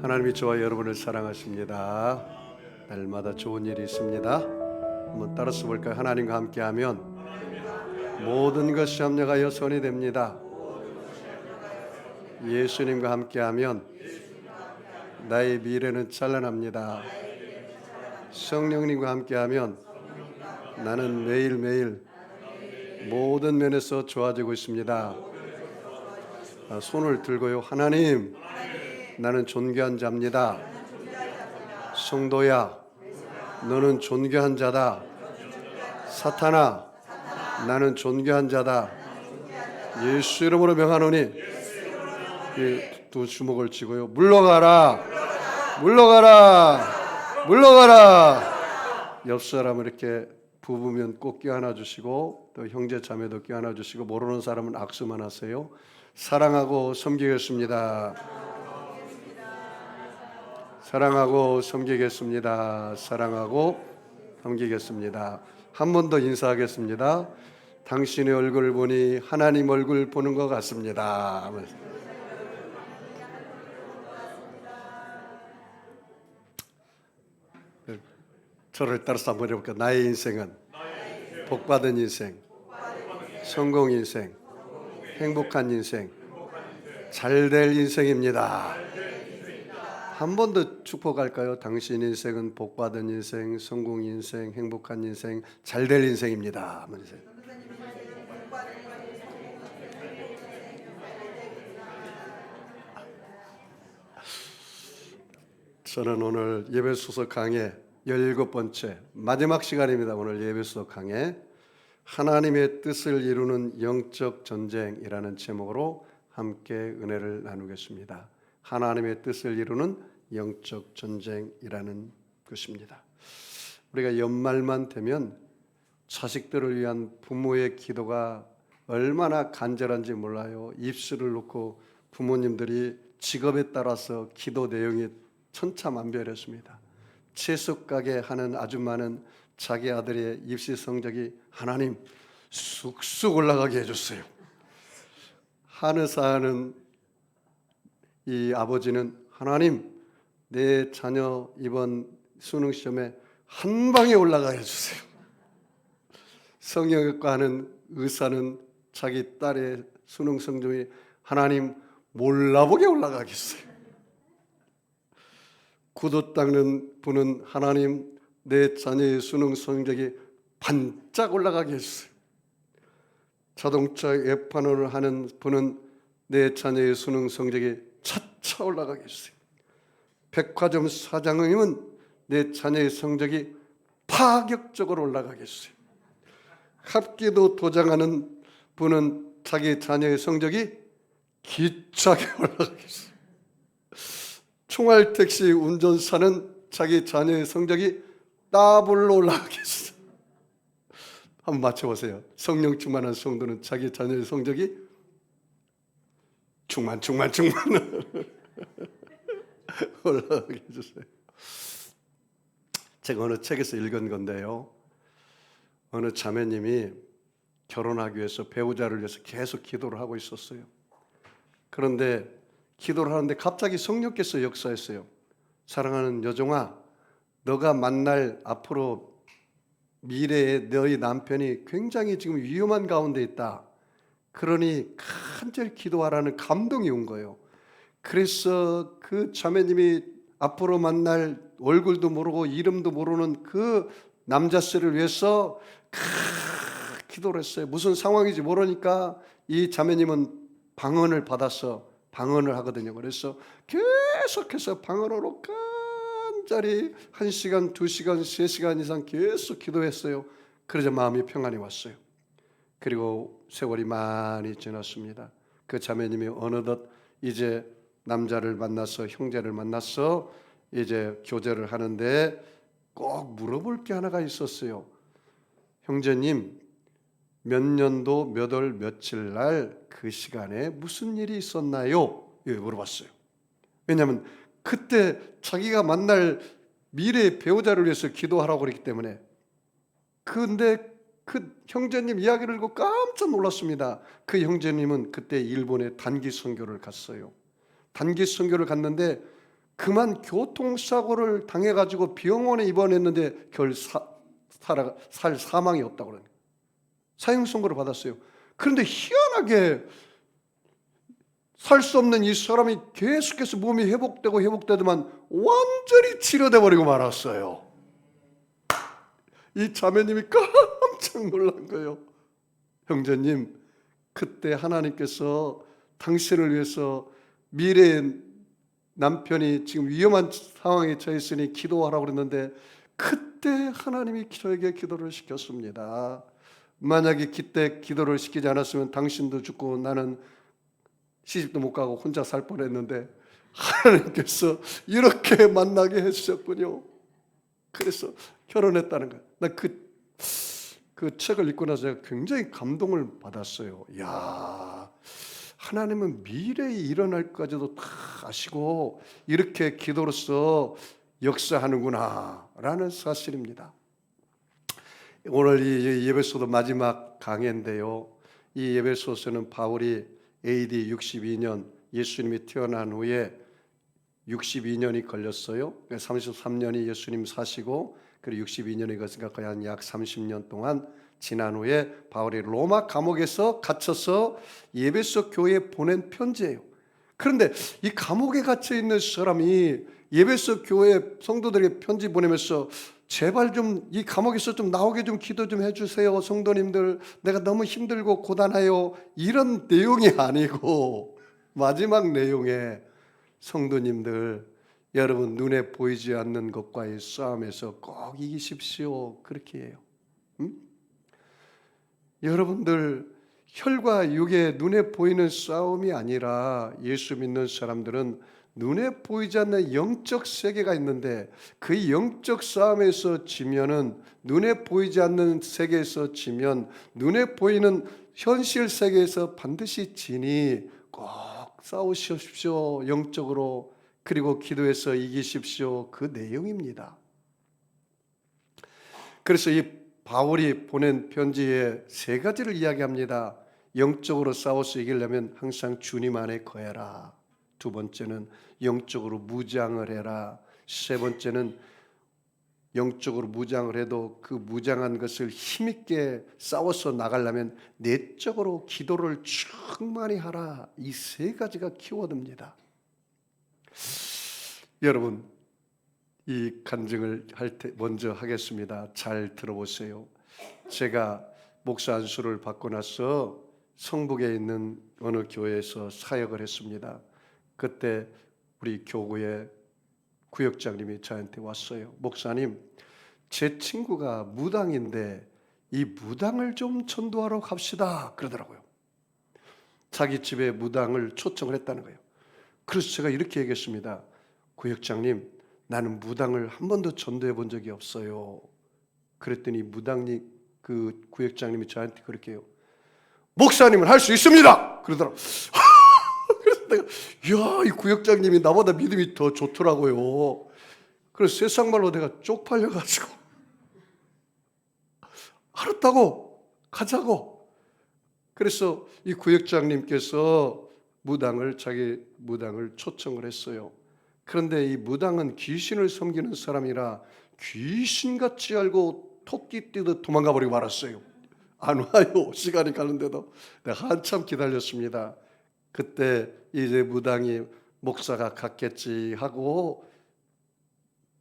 하나님이 저와 여러분을 사랑하십니다. 날마다 좋은 일이 있습니다. 한번 따라서 볼까요? 하나님과 함께하면 모든 것이 합력하여 선이 됩니다. 예수님과 함께하면 나의 미래는 찬란합니다. 성령님과 함께하면 나는 매일매일 모든 면에서 좋아지고 있습니다. 손을 들고요. 하나님, 나는 존귀한 자입니다. 성도야, 너는 존귀한 자다. 사탄아, 나는 존귀한 자다. 예수 이름으로 명하노니, 이 두 주먹을 쥐고요. 물러가라, 물러가라, 물러가라. 옆 사람을 이렇게 부부면 꼭 껴안아 주시고, 또 형제 자매도 껴안아 주시고, 모르는 사람은 악수만 하세요. 사랑하고 섬기겠습니다. 사랑하고 섬기겠습니다. 사랑하고 섬기겠습니다. 한 번 더 인사하겠습니다. 당신의 얼굴을 보니 하나님 얼굴 보는 것 같습니다. 저를 따라서 한번 해볼까요? 나의 인생은 복받은 인생, 성공 인생, 행복한 인생, 잘될 인생입니다. 한 번 더 축복할까요? 당신 인생은 복받은 인생, 성공 인생, 행복한 인생, 잘될 인생입니다. 저는 오늘 예배수석 강의 17번째 마지막 시간입니다. 오늘 예배수석 강의 하나님의 뜻을 이루는 영적 전쟁이라는 제목으로 함께 은혜를 나누겠습니다. 하나님의 뜻을 이루는 영적 전쟁이라는 것입니다. 우리가 연말만 되면 자식들을 위한 부모의 기도가 얼마나 간절한지 몰라요. 입술을 놓고 부모님들이 직업에 따라서 기도 내용이 천차만별했습니다. 채소 가게 하는 아줌마는 자기 아들의 입시 성적이 하나님 쑥쑥 올라가게 해줬어요. 한의사 하는 이 아버지는 하나님 내 자녀 이번 수능 시험에 한 방에 올라가게 해주세요. 성형외과 하는 의사는 자기 딸의 수능 성적이 하나님 몰라보게 올라가게 해주세요. 구두 닦는 분은 하나님 내 자녀의 수능 성적이 반짝 올라가게 해주세요. 자동차 예판을 하는 분은 내 자녀의 수능 성적이 차차 올라가게 해주세요. 백화점 사장님은 내 자녀의 성적이 파격적으로 올라가게 해주세요. 합기도 도장하는 분은 자기 자녀의 성적이 기차게 올라가게 해주세요. 총알택시 운전사는 자기 자녀의 성적이 더블로 올라가게 해주세요. 한번 맞춰보세요. 성령 충만한 성도는 자기 자녀의 성적이 충만 올라가게 해주세요. 제가 어느 책에서 읽은 건데요. 어느 자매님이 결혼하기 위해서 배우자를 위해서 계속 기도를 하고 있었어요. 그런데 기도를 하는데 갑자기 성령께서 역사했어요. 사랑하는 여종아, 너가 만날 앞으로 미래의 너희 남편이 굉장히 지금 위험한 가운데 있다. 그러니 간절히 기도하라는 감동이 온 거예요. 그래서 그 자매님이 앞으로 만날 얼굴도 모르고 이름도 모르는 그 남자씨를 위해서 기도를 했어요. 무슨 상황인지 모르니까 이 자매님은 방언을 받아서 방언을 하거든요. 그래서 계속해서 방언으로 간절히 1시간, 2시간, 3시간 이상 계속 기도했어요. 그러자 마음이 평안이 왔어요. 그리고 세월이 많이 지났습니다. 그 자매님이 어느덧 이제 남자를 만나서 형제를 만나서 이제 교제를 하는데 꼭 물어볼 게 하나가 있었어요. 형제님, 몇 년도 몇 월 며칠 날 그 시간에 무슨 일이 있었나요? 물어봤어요. 왜냐하면 그때 자기가 만날 미래의 배우자를 위해서 기도하라고 그랬기 때문에. 그런데 그 형제님 이야기를 듣고 깜짝 놀랐습니다. 그 형제님은 그때 일본에 단기 선교를 갔어요. 단기 선교를 갔는데 그만 교통사고를 당해가지고 병원에 입원했는데 살 사망이 없다고 그러는 거예요. 사형 선고를 받았어요. 그런데 희한하게 살 수 없는 이 사람이 계속해서 몸이 회복되더만 완전히 치료돼 버리고 말았어요. 이 자매님이 깜짝 놀란 거예요. 형제님, 그때 하나님께서 당신을 위해서 미래의 남편이 지금 위험한 상황에 처했으니 기도하라고 그랬는데 그때 하나님이 저에게 기도를 시켰습니다. 만약에 그때 기도를 시키지 않았으면 당신도 죽고 나는 시집도 못 가고 혼자 살 뻔했는데 하나님께서 이렇게 만나게 해주셨군요. 그래서 결혼했다는 거예요. 나 그 책을 읽고 나서 제가 굉장히 감동을 받았어요. 야, 하나님은 미래에 일어날 것까지도 다 아시고 이렇게 기도로서 역사하는구나라는 사실입니다. 오늘 이 예배소도 마지막 강해인데요. 이 예배소서는 바울이 AD 62년 예수님이 태어난 후에 62년이 걸렸어요. 33년이 예수님 사시고 그리고 62년이 걸으니까 거의 한 약 30년 동안 지난 후에 바울이 로마 감옥에서 갇혀서 예배소 교회에 보낸 편지예요. 그런데 이 감옥에 갇혀 있는 사람이 예배소 교회 성도들에게 편지 보내면서 제발 좀 이 감옥에서 좀 나오게 좀 기도 좀 해주세요. 성도님들, 내가 너무 힘들고 고단해요. 이런 내용이 아니고 마지막 내용에 성도님들, 여러분 눈에 보이지 않는 것과의 싸움에서 꼭 이기십시오. 그렇게 해요. 여러분들, 혈과 육의 눈에 보이는 싸움이 아니라 예수 믿는 사람들은 눈에 보이지 않는 영적 세계가 있는데 그 영적 싸움에서 지면은 눈에 보이지 않는 세계에서 지면 눈에 보이는 현실 세계에서 반드시 지니 꼭 싸우십시오. 영적으로. 그리고 기도해서 이기십시오. 그 내용입니다. 그래서 이 바울이 보낸 편지에 세 가지를 이야기합니다. 영적으로 싸워서 이기려면 항상 주님 안에 거해라. 두 번째는 영적으로 무장을 해라. 세 번째는 영적으로 무장을 해도 그 무장한 것을 힘있게 싸워서 나가려면 내적으로 기도를 충만히 하라. 이 세 가지가 키워드입니다. 여러분, 이 간증을 먼저 하겠습니다. 잘 들어보세요. 제가 목사 안수를 받고 나서 성북에 있는 어느 교회에서 사역을 했습니다. 그때 우리 교구의 구역장님이 저한테 왔어요. 목사님, 제 친구가 무당인데 이 무당을 좀 전도하러 갑시다 그러더라고요. 자기 집에 무당을 초청을 했다는 거예요. 그래서 제가 이렇게 얘기했습니다. 구역장님, 나는 무당을 한 번도 전도해 본 적이 없어요. 그랬더니 무당님, 그 구역장님이 저한테 그렇게 해요. 목사님은 할 수 있습니다 그러더라고요. 그래서 내가 이야, 이 구역장님이 나보다 믿음이 더 좋더라고요. 그래서 세상 말로 내가 쪽팔려가지고 알았다고 가자고. 그래서 이 구역장님께서 자기 무당을 초청을 했어요. 그런데 이 무당은 귀신을 섬기는 사람이라 귀신같이 알고 토끼 뛰듯 도망가 버리고 말았어요. 안 와요. 시간이 가는데도 내가 한참 기다렸습니다. 그때 이제 무당이 목사가 갔겠지 하고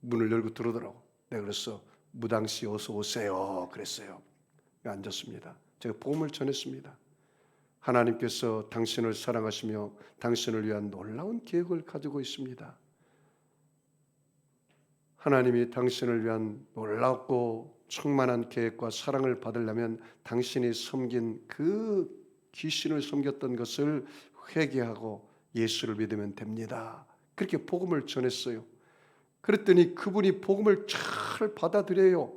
문을 열고 들어오더라고. 내가 그래서 무당씨 어서 오세요 그랬어요. 앉았습니다. 제가 복음을 전했습니다. 하나님께서 당신을 사랑하시며 당신을 위한 놀라운 계획을 가지고 있습니다. 하나님이 당신을 위한 놀랍고 충만한 계획과 사랑을 받으려면 당신이 섬긴 그 귀신을 섬겼던 것을 회개하고 예수를 믿으면 됩니다. 그렇게 복음을 전했어요. 그랬더니 그분이 복음을 잘 받아들여요.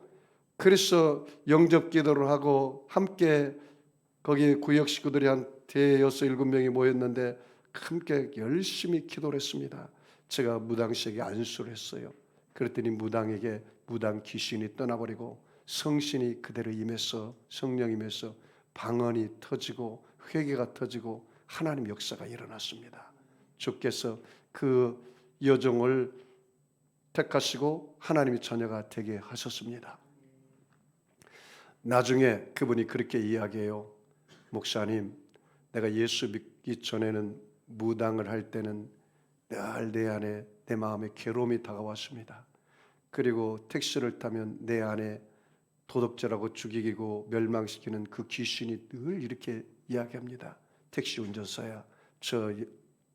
그래서 영접 기도를 하고 함께 거기 구역 식구들이 한 대여섯 일곱 명이 모였는데 함께 열심히 기도를 했습니다. 제가 무당씨에게 안수를 했어요. 그랬더니 무당에게 무당 귀신이 떠나버리고 성신이 그대로 임해서 성령 임해서 방언이 터지고 회개가 터지고 하나님 역사가 일어났습니다. 주께서 그 여종을 택하시고 하나님의 자녀가 되게 하셨습니다. 나중에 그분이 그렇게 이야기해요. 목사님, 내가 예수 믿기 전에는 무당을 할 때는 늘 내 안에 내 마음에 괴로움이 다가왔습니다. 그리고 택시를 타면 내 안에 도덕질하고 죽이고 멸망시키는 그 귀신이 늘 이렇게 이야기합니다. 택시 운전사야, 저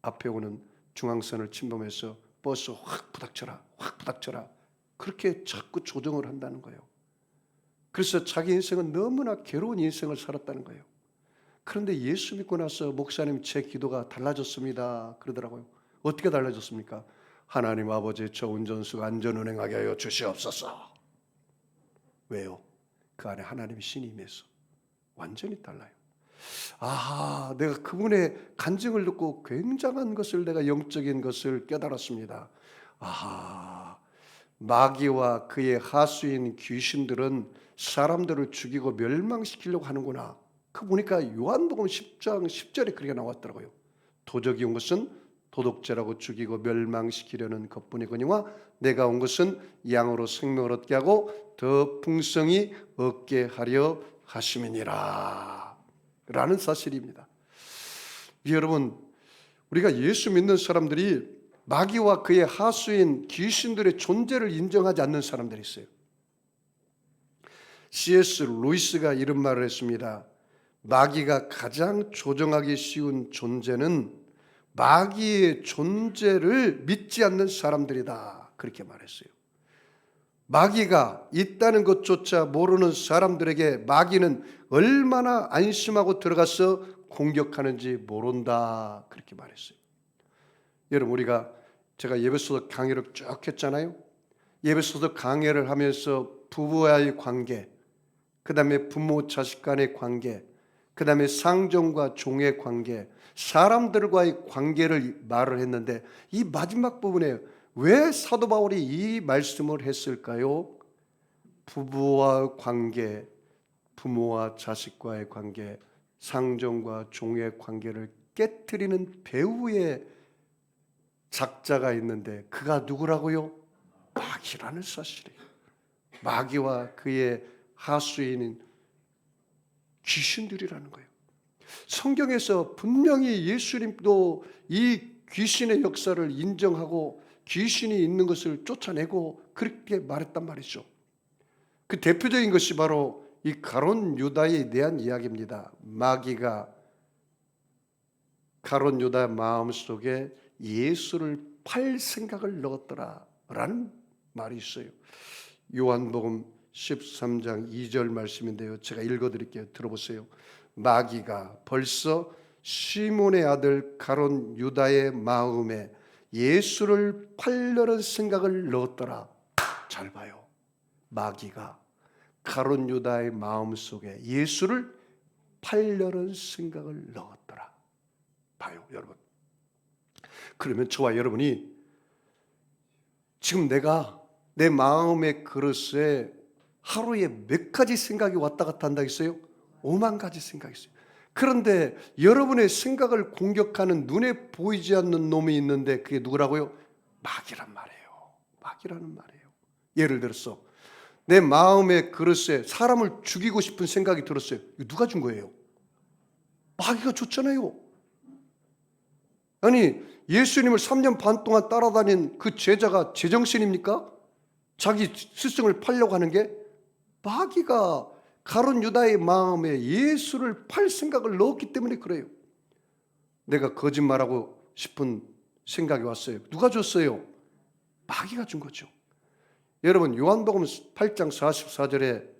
앞에 오는 중앙선을 침범해서 버스 확 부닥쳐라. 그렇게 자꾸 조정을 한다는 거예요. 그래서 자기 인생은 너무나 괴로운 인생을 살았다는 거예요. 그런데 예수 믿고 나서 목사님 제 기도가 달라졌습니다 그러더라고요. 어떻게 달라졌습니까? 하나님 아버지, 저 운전수가 안전운행하게 하여 주시옵소서. 왜요? 그 안에 하나님의 신이 임해서 완전히 달라요. 아, 내가 그분의 간증을 듣고 굉장한 것을, 내가 영적인 것을 깨달았습니다. 아, 마귀와 그의 하수인 귀신들은 사람들을 죽이고 멸망시키려고 하는구나. 그 보니까 요한복음 10장 10절에 그렇게 나왔더라고요. 도적이 온 것은 도둑질하고 죽이고 멸망시키려는 것뿐이거니와 내가 온 것은 양으로 생명을 얻게 하고 더 풍성히 얻게 하려 하심이니라 라는 사실입니다. 여러분, 우리가 예수 믿는 사람들이 마귀와 그의 하수인 귀신들의 존재를 인정하지 않는 사람들이 있어요. C.S. 루이스가 이런 말을 했습니다. 마귀가 가장 조종하기 쉬운 존재는 마귀의 존재를 믿지 않는 사람들이다, 그렇게 말했어요. 마귀가 있다는 것조차 모르는 사람들에게 마귀는 얼마나 안심하고 들어가서 공격하는지 모른다, 그렇게 말했어요. 여러분, 제가 예배소서 강의를 쭉 했잖아요. 예배소서 강의를 하면서 부부와의 관계, 그 다음에 부모 자식 간의 관계, 그 다음에 상종과 종의 관계, 사람들과의 관계를 말을 했는데, 이 마지막 부분에 왜 사도 바울이 이 말씀을 했을까요? 부부와 관계, 부모와 자식과의 관계, 상종과 종의 관계를 깨트리는 배후의 작자가 있는데 그가 누구라고요? 마귀라는 사실이에요. 마귀와 그의 하수인인 귀신들이라는 거예요. 성경에서 분명히 예수님도 이 귀신의 역사를 인정하고 귀신이 있는 것을 쫓아내고 그렇게 말했단 말이죠. 그 대표적인 것이 바로 이 가룟 유다에 대한 이야기입니다. 마귀가 가룟 유다 마음속에 예수를 팔 생각을 넣었더라라는 말이 있어요. 요한복음 13장 2절 말씀인데요. 제가 읽어드릴게요. 들어보세요. 마귀가 벌써 시몬의 아들 가룟 유다의 마음에 예수를 팔려는 생각을 넣었더라. 잘 봐요. 마귀가 가룟 유다의 마음속에 예수를 팔려는 생각을 넣었더라. 봐요, 여러분. 그러면 저와 여러분이 지금 내가 내 마음의 그릇에 하루에 몇 가지 생각이 왔다 갔다 한다 했어요? 5만 가지 생각이 있어요. 그런데 여러분의 생각을 공격하는 눈에 보이지 않는 놈이 있는데 그게 누구라고요? 마귀란 말이에요. 마귀라는 말이에요. 예를 들어서 내 마음의 그릇에 사람을 죽이고 싶은 생각이 들었어요. 이거 누가 준 거예요? 마귀가 줬잖아요. 아니, 예수님을 3년 반 동안 따라다닌 그 제자가 제정신입니까? 자기 스승을 팔려고 하는 게? 마귀가 가룟 유다의 마음에 예수를 팔 생각을 넣었기 때문에 그래요. 내가 거짓말하고 싶은 생각이 왔어요. 누가 줬어요? 마귀가 준 거죠. 여러분, 요한복음 8장 44절에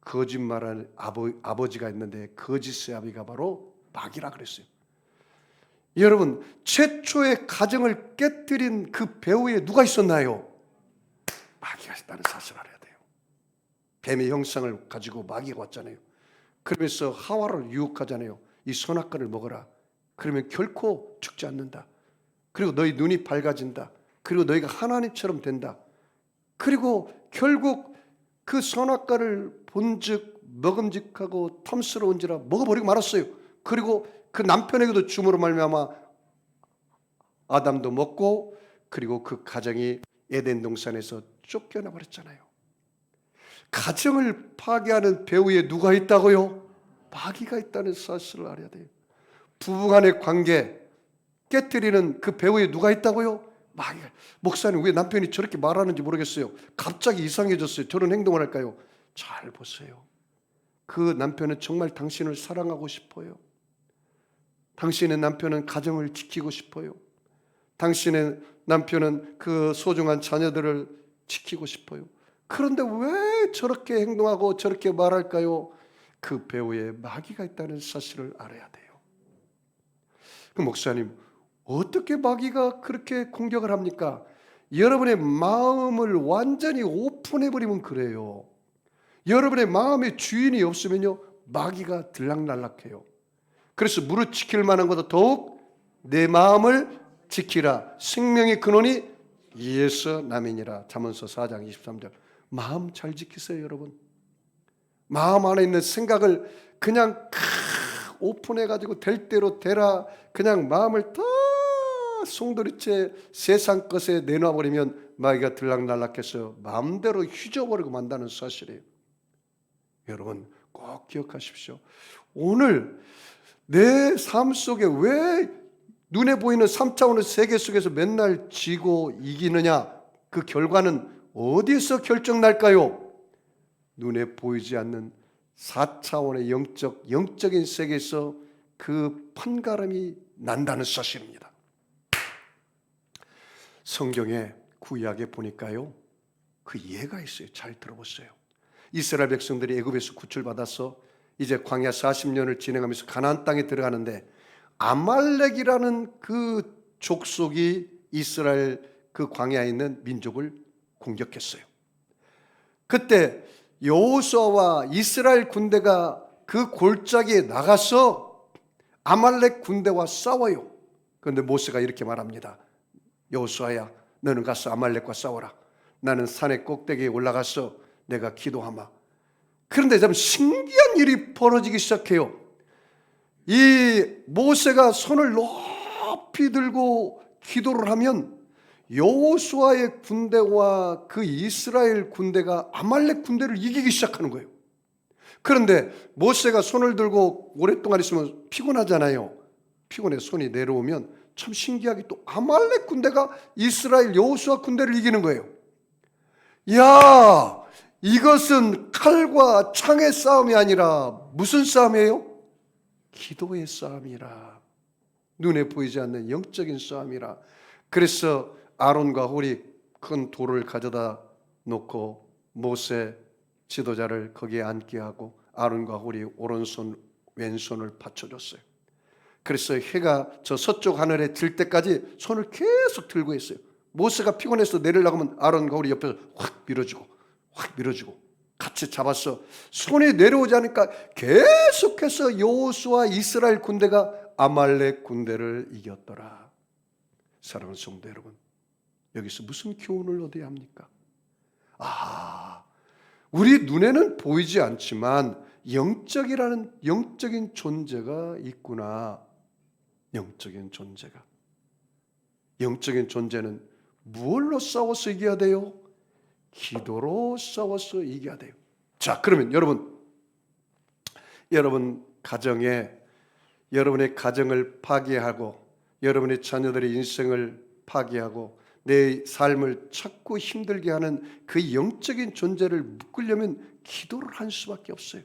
거짓말하는 아버지가 있는데 거짓의 아비가 바로 마귀라 그랬어요. 여러분, 최초의 가정을 깨뜨린 그 배후에 누가 있었나요? 마귀가 있다는 사실을 알아야 돼요. 뱀의 형상을 가지고 마귀가 왔잖아요. 그러면서 하와를 유혹하잖아요. 이 선악과를 먹어라. 그러면 결코 죽지 않는다. 그리고 너희 눈이 밝아진다. 그리고 너희가 하나님처럼 된다. 그리고 결국 그 선악과를 본즉 먹음직하고 탐스러운지라 먹어버리고 말았어요. 그리고 그 남편에게도 주므로 말미암아 아담도 먹고 그리고 그 가정이 에덴 동산에서 쫓겨나 버렸잖아요. 가정을 파괴하는 배후에 누가 있다고요? 마귀가 있다는 사실을 알아야 돼요. 부부간의 관계 깨뜨리는 그 배후에 누가 있다고요? 마귀가. 목사님 왜 남편이 저렇게 말하는지 모르겠어요. 갑자기 이상해졌어요. 저런 행동을 할까요? 잘 보세요. 그 남편은 정말 당신을 사랑하고 싶어요. 당신의 남편은 가정을 지키고 싶어요. 당신의 남편은 그 소중한 자녀들을 지키고 싶어요. 그런데 왜 저렇게 행동하고 저렇게 말할까요? 그 배후에 마귀가 있다는 사실을 알아야 돼요. 그 목사님, 어떻게 마귀가 그렇게 공격을 합니까? 여러분의 마음을 완전히 오픈해버리면 그래요. 여러분의 마음의 주인이 없으면요, 마귀가 들락날락해요. 그래서 무릇 지킬 만한 것보다 더욱 내 마음을 지키라. 생명의 근원이 이에서 남이니라. 잠언서 4장 23절. 마음 잘 지키세요, 여러분. 마음 안에 있는 생각을 그냥 오픈해가지고 될 대로 되라. 그냥 마음을 다 송두리째 세상 것에 내놔버리면 마귀가 들락날락해서 마음대로 휘저버리고 만다는 사실이에요. 여러분 꼭 기억하십시오. 오늘 내 삶 속에 왜 눈에 보이는 3차원의 세계 속에서 맨날 지고 이기느냐? 그 결과는 어디서 결정날까요? 눈에 보이지 않는 4차원의 영적인 세계에서 그 판가름이 난다는 사실입니다. 성경에 구약에 보니까요, 그 예가 있어요. 잘 들어보세요. 이스라엘 백성들이 애굽에서 구출받아서 이제 광야 40년을 진행하면서 가나안 땅에 들어가는데 아말렉이라는 그 족속이 이스라엘 그 광야에 있는 민족을 공격했어요. 그때 여호수아와 이스라엘 군대가 그 골짜기에 나가서 아말렉 군대와 싸워요. 그런데 모세가 이렇게 말합니다. 여호수아야, 너는 가서 아말렉과 싸워라. 나는 산의 꼭대기에 올라가서 내가 기도하마. 그런데 참 신기한 일이 벌어지기 시작해요. 이 모세가 손을 높이 들고 기도를 하면 여호수아의 군대와 그 이스라엘 군대가 아말렉 군대를 이기기 시작하는 거예요. 그런데 모세가 손을 들고 오랫동안 있으면 피곤하잖아요. 피곤해 손이 내려오면 참 신기하게 또 아말렉 군대가 이스라엘 여호수아 군대를 이기는 거예요. 야, 이것은 칼과 창의 싸움이 아니라 무슨 싸움이에요? 기도의 싸움이라. 눈에 보이지 않는 영적인 싸움이라. 그래서 아론과 홀이 큰 돌을 가져다 놓고 모세 지도자를 거기에 앉게 하고 아론과 홀이 오른손 왼손을 받쳐줬어요. 그래서 해가 저 서쪽 하늘에 질 때까지 손을 계속 들고 있어요. 모세가 피곤해서 내리려고 하면 아론과 홀이 옆에서 확 밀어주고 같이 잡았어. 손이 내려오지 않으니까 계속해서 여호수아 이스라엘 군대가 아말렉 군대를 이겼더라. 사랑하는 성도 여러분, 여기서 무슨 교훈을 얻어야 합니까? 우리 눈에는 보이지 않지만 영적인 존재가 있구나. 영적인 존재는 무엇로 싸워서 이겨야 돼요? 기도로 싸워서 이겨야 돼요. 자, 그러면 여러분 가정에 여러분의 가정을 파괴하고 여러분의 자녀들의 인생을 파괴하고 내 삶을 자꾸 힘들게 하는 그 영적인 존재를 묶으려면 기도를 할 수밖에 없어요.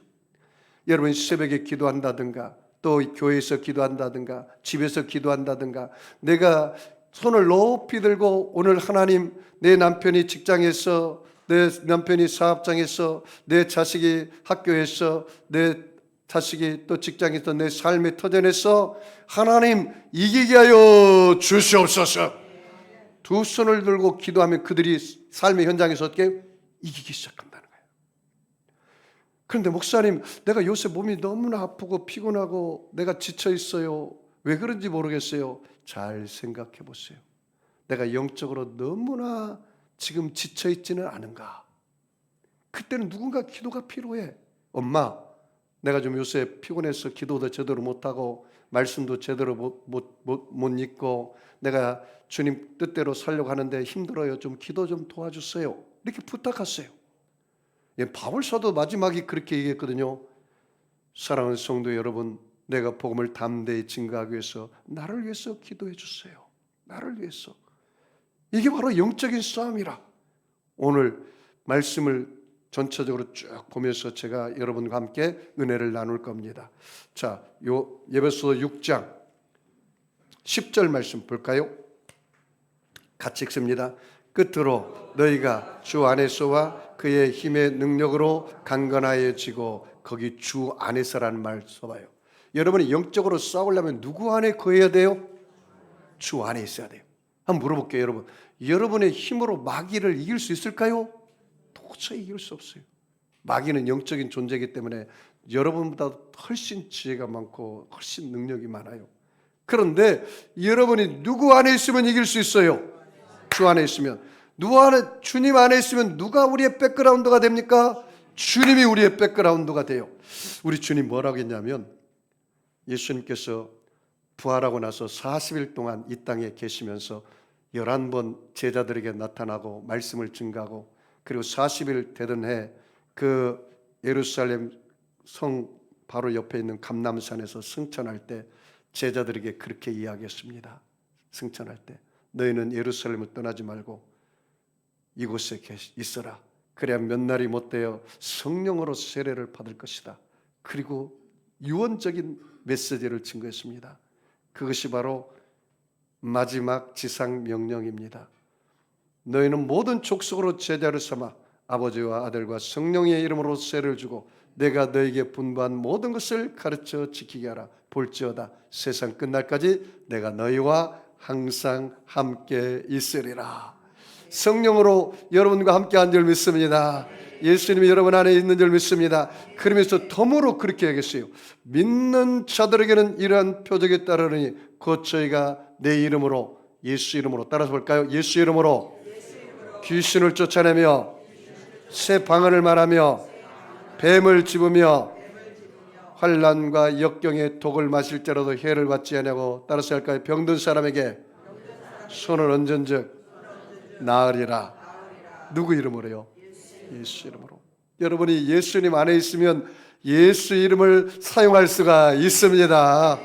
여러분이 새벽에 기도한다든가 또 교회에서 기도한다든가 집에서 기도한다든가 내가 손을 높이 들고 오늘 하나님, 내 남편이 직장에서, 내 남편이 사업장에서, 내 자식이 학교에서, 내 자식이 또 직장에서, 내 삶의 터전에서 하나님 이기게 하여 주시옵소서. 두 손을 들고 기도하면 그들이 삶의 현장에서 어떻게 이기기 시작한다는 거예요. 그런데 목사님, 내가 요새 몸이 너무나 아프고 피곤하고 내가 지쳐 있어요. 왜 그런지 모르겠어요. 잘 생각해 보세요. 내가 영적으로 너무나 지금 지쳐 있지는 않은가? 그때는 누군가 기도가 필요해. 엄마, 내가 좀 요새 피곤해서 기도도 제대로 못하고 말씀도 제대로 못 읽고 내가 주님 뜻대로 살려고 하는데 힘들어요. 좀 기도 좀 도와주세요. 이렇게 부탁하세요. 예, 바울사도 마지막에 그렇게 얘기했거든요. 사랑하는 성도 여러분, 내가 복음을 담대히 증거하기 위해서 나를 위해서 기도해 주세요. 나를 위해서. 이게 바로 영적인 싸움이라. 오늘 말씀을 전체적으로 쭉 보면서 제가 여러분과 함께 은혜를 나눌 겁니다. 자, 요 에베소서 6장 10절 말씀 볼까요? 같이 읽습니다. 끝으로 너희가 주 안에서와 그의 힘의 능력으로 강건하여지고, 거기 주 안에서라는 말 써봐요. 여러분이 영적으로 싸우려면 누구 안에 거해야 돼요? 주 안에 있어야 돼요. 한번 물어볼게요, 여러분. 여러분의 힘으로 마귀를 이길 수 있을까요? 도저히 이길 수 없어요. 마귀는 영적인 존재이기 때문에 여러분보다 훨씬 지혜가 많고 훨씬 능력이 많아요. 그런데 여러분이 누구 안에 있으면 이길 수 있어요? 주 안에 있으면. 주님 안에 있으면 누가 우리의 백그라운드가 됩니까? 주님이 우리의 백그라운드가 돼요. 우리 주님 뭐라고 했냐면, 예수님께서 부활하고 나서 40일 동안 이 땅에 계시면서 11번 제자들에게 나타나고 말씀을 증가하고, 그리고 40일 되던 해 그 예루살렘 성 바로 옆에 있는 감람산에서 승천할 때 제자들에게 그렇게 이야기했습니다. 승천할 때 너희는 예루살렘을 떠나지 말고 이곳에 있어라. 그래야 몇 날이 못되어 성령으로 세례를 받을 것이다. 그리고 유언적인 메시지를 증거했습니다. 그것이 바로 마지막 지상 명령입니다. 너희는 모든 족속으로 제자를 삼아 아버지와 아들과 성령의 이름으로 세례를 주고 내가 너희에게 분부한 모든 것을 가르쳐 지키게 하라. 볼지어다 세상 끝날까지 내가 너희와 항상 함께 있으리라. 성령으로 여러분과 함께 한 줄 믿습니다. 예수님이 여러분 안에 있는 줄 믿습니다. 그러면서 덤으로 그렇게 얘기했어요. 믿는 자들에게는 이러한 표적이 따르니 곧 저희가 내 이름으로, 예수 이름으로, 따라서 볼까요? 예수 이름으로 귀신을 쫓아내며 새 방언을 말하며 뱀을 집으며 환난과 역경의 독을 마실지라도 해를 받지 아니하고, 따라서 할까요? 병든 사람에게 손을 얹은즉 나으리라. 누구 이름으로요? 예수 이름으로. 여러분이 예수님 안에 있으면 예수 이름을 사용할 수가 있습니다.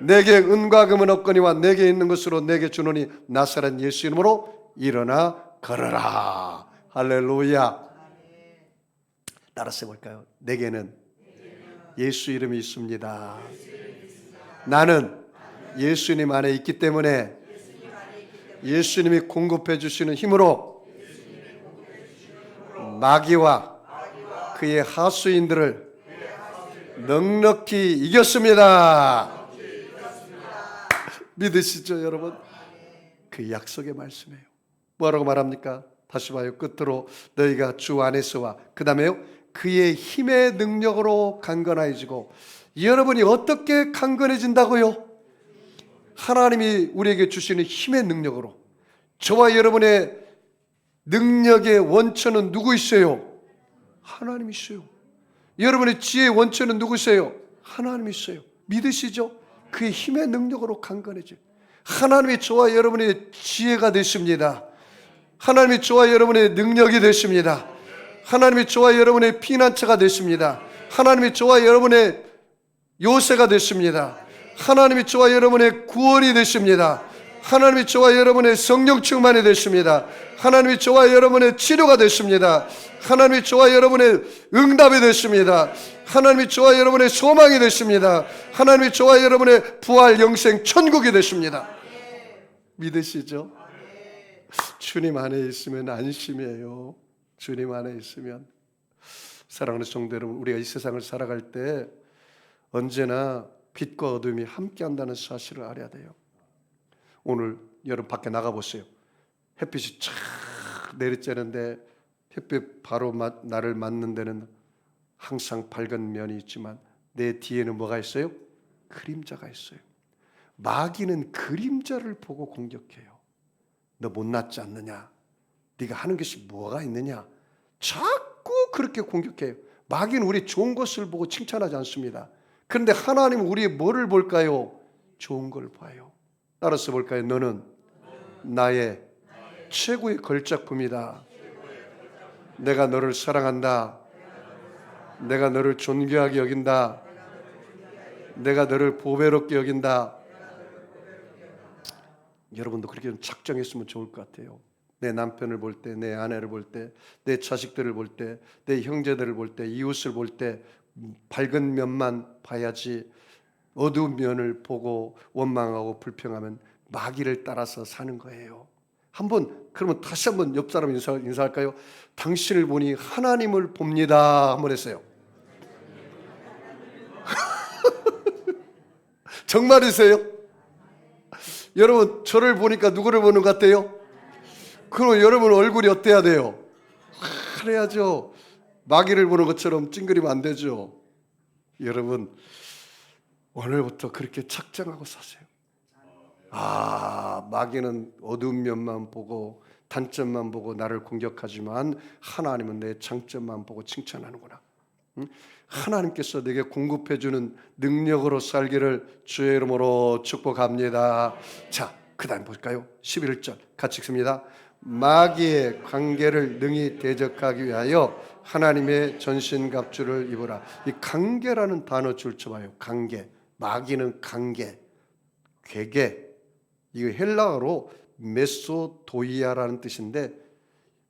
내게 은과 금은 없거니와 내게 있는 것으로 내게 주노니 나사렛 예수 이름으로 일어나 걸어라. 할렐루야. 따라서 해볼까요? 내게는 예수 이름이 있습니다. 나는 예수님 안에 있기 때문에 예수님이 공급해 주시는 힘으로 마귀와 그의 하수인들을 넉넉히 이겼습니다. 믿으시죠, 여러분? 그 약속의 말씀이에요. 뭐라고 말합니까? 다시 봐요. 끝으로 너희가 주 안에서와, 그 다음에요, 그의 힘의 능력으로 강건해지고. 여러분이 어떻게 강건해진다고요? 하나님이 우리에게 주시는 힘의 능력으로. 저와 여러분의 능력의 원천은 누구 있어요? 하나님 있어요. 여러분의 지혜의 원천은 누구 있어요? 하나님 있어요. 믿으시죠? 그의 힘의 능력으로 강건해져요. 하나님이 저와 여러분의 지혜가 되십니다. 하나님이 저와 여러분의 능력이 되십니다. 하나님이 저와 여러분의 피난처가 되십니다. 하나님이 저와 여러분의 요새가 되십니다. 하나님이 저와 여러분의 구원이 되십니다. 하나님이 저와 여러분의 성령 충만이 되십니다. 하나님이 저와 여러분의 치료가 되십니다. 하나님이 저와 여러분의 응답이 되십니다. 하나님이 저와 여러분의 소망이 되십니다. 하나님이 저와 여러분의 부활 영생 천국이 되십니다. 믿으시죠? 주님 안에 있으면 안심이에요. 주님 안에 있으면. 사랑하는 성도 여러분, 우리가 이 세상을 살아갈 때 언제나 빛과 어둠이 함께한다는 사실을 알아야 돼요. 오늘 여러분 밖에 나가보세요. 햇빛이 쫙 내리쬐는데 햇빛 바로 나를 맞는 데는 항상 밝은 면이 있지만 내 뒤에는 뭐가 있어요? 그림자가 있어요. 마귀는 그림자를 보고 공격해요. 너 못났지 않느냐? 네가 하는 것이 뭐가 있느냐? 자꾸 그렇게 공격해요. 마귀는 우리 좋은 것을 보고 칭찬하지 않습니다. 그런데 하나님은 우리의 뭐를 볼까요? 좋은 걸 봐요. 따라서 볼까요? 너는 나의 최고의 걸작품이다. 내가 너를 사랑한다. 내가 너를 존귀하게 여긴다. 내가 너를 보배롭게 여긴다. 여러분도 그렇게 좀 작정했으면 좋을 것 같아요. 내 남편을 볼 때, 내 아내를 볼 때, 내 자식들을 볼 때, 내 형제들을 볼 때, 이웃을 볼 때 밝은 면만 봐야지 어두운 면을 보고 원망하고 불평하면 마귀를 따라서 사는 거예요. 그러면 다시 한번 옆 사람 인사할까요? 당신을 보니 하나님을 봅니다. 한번 했어요. 정말이세요? 여러분, 저를 보니까 누구를 보는 것 같아요? 그럼 여러분 얼굴이 어때야 돼요? 그래야죠. 마귀를 보는 것처럼 찡그리면 안 되죠. 여러분, 오늘부터 그렇게 작정하고 사세요. 마귀는 어두운 면만 보고 단점만 보고 나를 공격하지만 하나님은 내 장점만 보고 칭찬하는구나. 하나님께서 내게 공급해주는 능력으로 살기를 주의 이름으로 축복합니다. 자, 그 다음 볼까요? 11절 같이 읽습니다. 마귀의 관계를 능히 대적하기 위하여 하나님의 전신갑주를 입으라. 이 관계라는 단어 줄쳐봐요. 관계. 마귀는 관계, 괴계. 이거 헬라어로 메소도이아라는 뜻인데,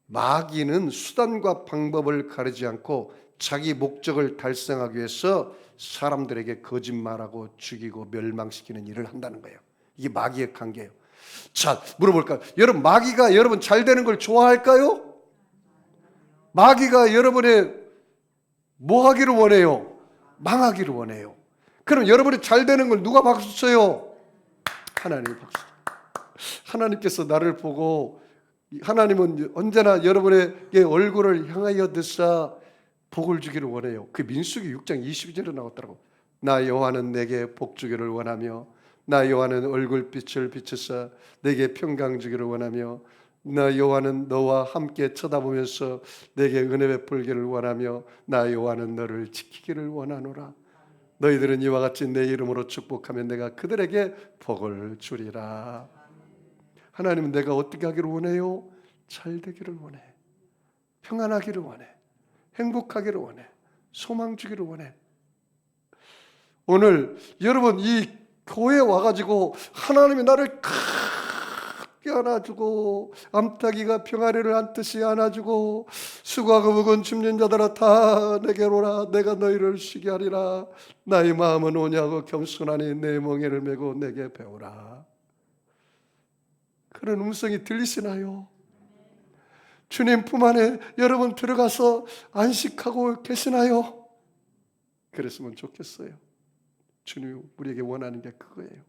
마귀는 수단과 방법을 가리지 않고 자기 목적을 달성하기 위해서 사람들에게 거짓말하고 죽이고 멸망시키는 일을 한다는 거예요. 이게 마귀의 관계예요. 자, 물어볼까요? 여러분, 마귀가 여러분 잘 되는 걸 좋아할까요? 마귀가 여러분의 뭐 하기를 원해요? 망하기를 원해요. 그럼 여러분이 잘 되는 걸 누가 박수 쳐요? 하나님이 박수. 하나님께서 나를 보고, 하나님은 언제나 여러분에게 얼굴을 향하여 드사 복을 주기를 원해요. 그 민수기 6장 22절에 나왔더라고. 나 여호와는 내게 복 주기를 원하며, 나 여호와는 얼굴빛을 비추사 내게 평강 주기를 원하며, 나 여호와는 너와 함께 쳐다보면서 내게 은혜 베풀기를 원하며, 나 여호와는 너를 지키기를 원하노라. 너희들은 이와 같이 내 이름으로 축복하면 내가 그들에게 복을 주리라. 하나님은 내가 어떻게 하기를 원해요? 잘 되기를 원해. 평안하기를 원해. 행복하기를 원해. 소망 주기를 원해. 오늘 여러분 이 교회에 와가지고 하나님이 나를 크게 안아주고, 암탉이가 평안히를 안듯이 안아주고, 수고하고 무거운 짐진 자들아 다 내게로 오라. 내가 너희를 쉬게 하리라. 나의 마음은 오냐고 겸손하니 내 멍에를 메고 내게 배우라. 그런 음성이 들리시나요? 주님 품 안에 여러분 들어가서 안식하고 계시나요? 그랬으면 좋겠어요. 주님 우리에게 원하는 게 그거예요.